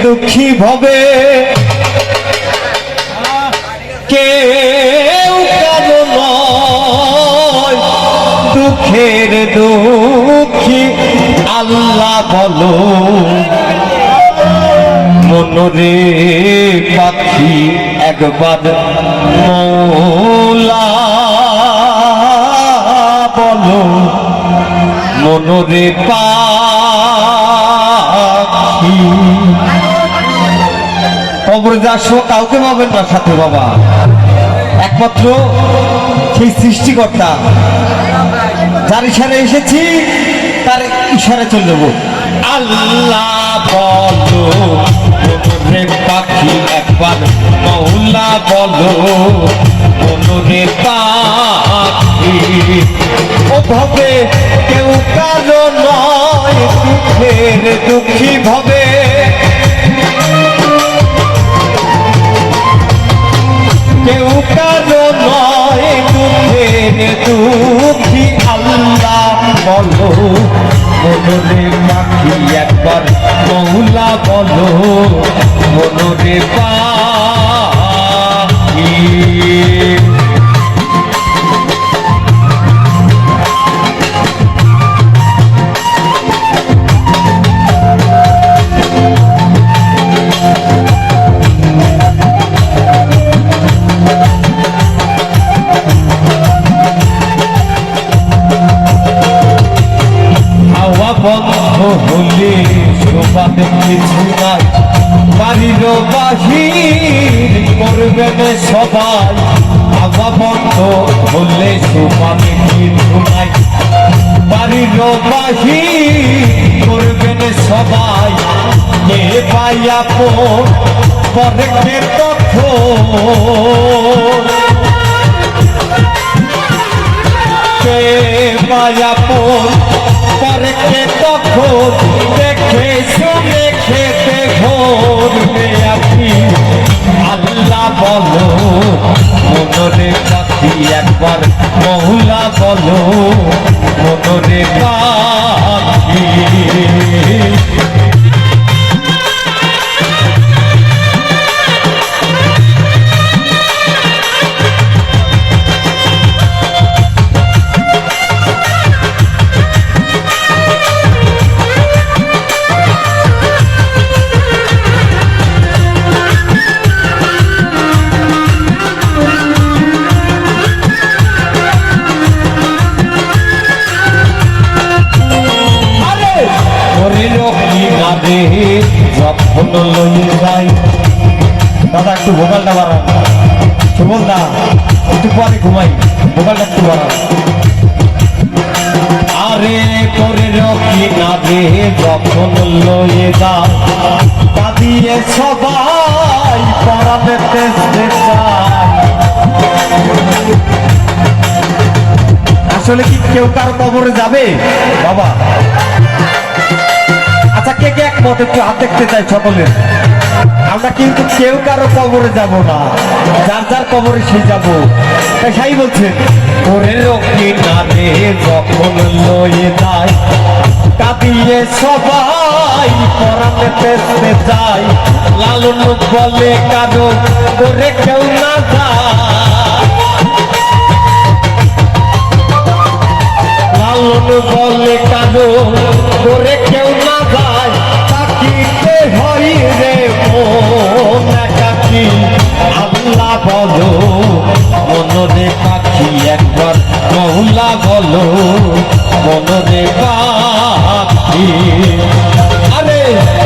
দুঃখী ভবে কেউ কারো নয় দুঃখের দুঃখী আল্লাহ বলো মনরে পাখি একবার মৌলা বলো মনরে পাখি কবরে যাসো কাউকে পাবেন না সাথে বাবা একমাত্র সেই সৃষ্টিকর্তা যার ইশারে এসেছি তার ইশারে চলে যাবো আল্লাহ বলো মনরে পাখি একবার মৌলা বলো মনরে পাখি ও ভবে কেউ কারো নয় দুঃখের দুঃখী ভবে কেউ কারো নয় দুঃখের দুঃখী আল্লাহ বলো মনরে পাখি একবার মৌলা বলো মনরে পাখি হলে শোভাতে কিছু নাই বাড়ির বাহির করবেন সবাই হাওয়া বন্ধ হলে শোভাতে কিছু নাই বাড়ির বাহির করবেন সবাই কে পাইয়া পরে কে তখন কে পাইয়া পরে কে তখন দেখে শুনে খেতে ঘোরবে আপনি আল্লাহ বলো মনরে পাখি একবার মৌলা বলো মনরে পাখি যখন লইয়ে যাই দাদা একটু ভোকালটা বাড়ান সুমন দা একটু পরে ঘুমাই ভোকালটা একটু বাড়ান আরে করে রকি না দে যখন লইয়ে যাই কাঁদিয়ে সবাই পড়াতে চাই আসলে কি কেউ কার কবরে যাবে বাবা আচ্ছা কে কে একমত একটু হাত দেখতে চাই সকলের আমরা কিন্তু কেউ কারো কবরে যাব না যার যার কবরে সে যাবো তাই বলছেন ওরে রকি না রে যখন লয়ে যায় কাঁদিয়ে সবাই পড়াতে পেতে যায় লালন বলে কারো করে কেউ না যায় লালন বলে কারো করে কেউ না যায় তাকিতে হই রে মন একাকি আল্লাহ বলো মনরে পাখি একবার মৌলা বলো মনরে পাখি আরে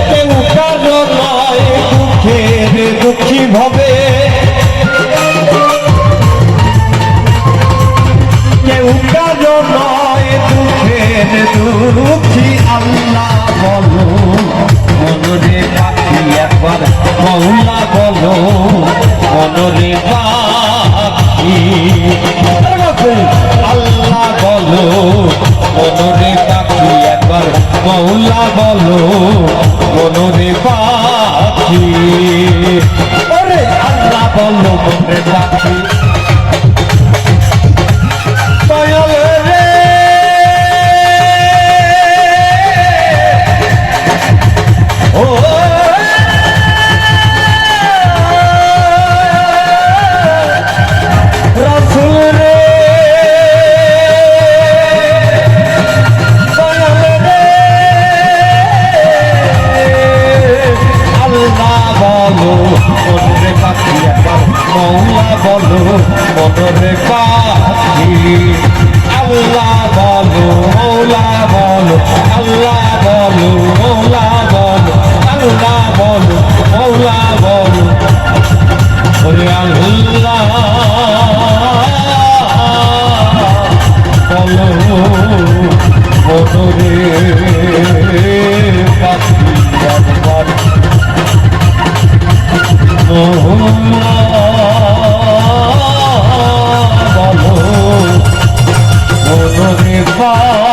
কেউ কারো নয় দুঃখের দুঃখী ভবে কেউ কারো নয় দুঃখের দুঃখী আল্লাহ বলো মনরে পাখি একবার মৌলা বলো মনরে পাখি আল্লাহ বলো মনরে পাখি একবার মৌলা বলো মনরে পাখি ওরে আল্লাহ বলো মনরে পাখি দয়াল রে ও রাসূল রে দয়াল রে আল্লাহ বলো মনরে পাখি একবার মৌলা বলো মনরে পাখি আল্লাহ বলো মৌলা বলো আল্লাহ বলো মৌলা বলো আল্লাহ বলো মৌলা বলো ওরে আল্লাহ বলো মনরে পাখি একবার মৌলা বলো মনরে পাখি